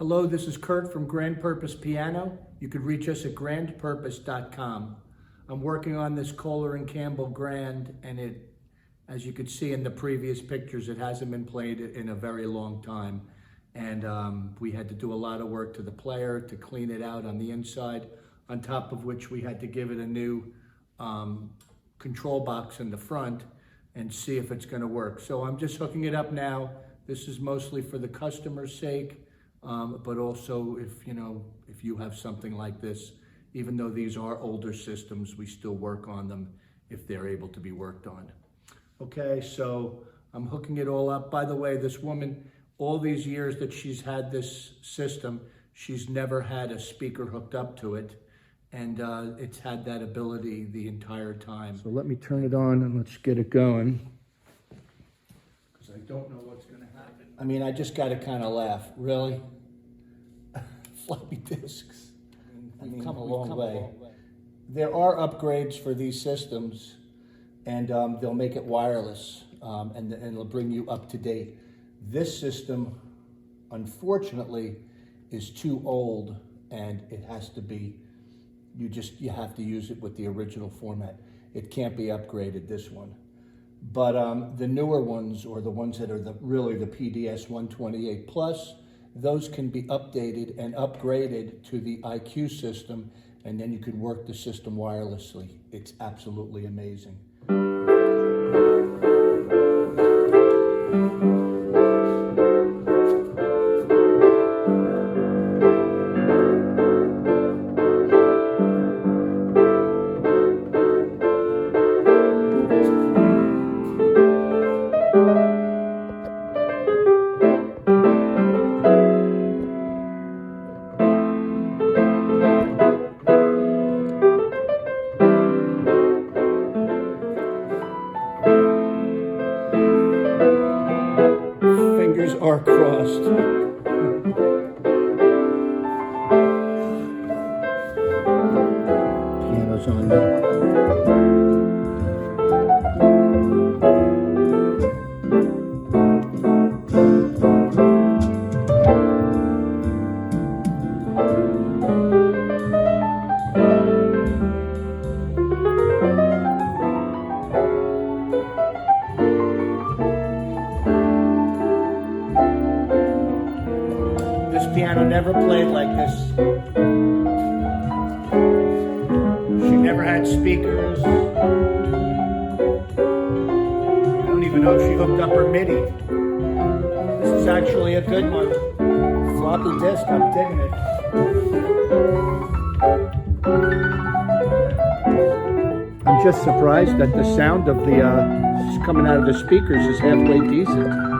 Hello, this is Kurt from Grand Purpose Piano. You could reach us at grandpurpose.com. I'm working on this Kohler & Campbell Grand, and it, as you could see in the previous pictures, it hasn't been played in a very long time. And we had to do a lot of work to the player to clean it out on the inside, on top of which we had to give it a new control box in the front and see if it's gonna work. So I'm just hooking it up now. This is mostly for the customer's sake. But also if you have something like this, even though these are older systems, we still work on them if they're able to be worked on. Okay, so I'm hooking it all up. By the way, this woman, all these years that she's had this system, she's never had a speaker hooked up to it. And it's had that ability the entire time. So let me turn it on and let's get it going. Because I don't know what's gonna happen. I mean, I just gotta kind of laugh, really? Floppy disks. We've come a long way. There are upgrades for these systems, and they'll make it wireless, and it'll bring you up to date. This system, unfortunately, is too old, and it has to be, you have to use it with the original format. It can't be upgraded, this one. But the newer ones, or the ones that are really the PDS 128 Plus, those can be updated and upgraded to the IQ system, and then you can work the system wirelessly. It's absolutely amazing. Fingers are crossed. Piano's on now. This piano never played like this. She never had speakers. I don't even know if she hooked up her MIDI. This is actually a good one. Floppy disk, I'm digging it. I'm just surprised that the sound of the coming out of the speakers is halfway decent.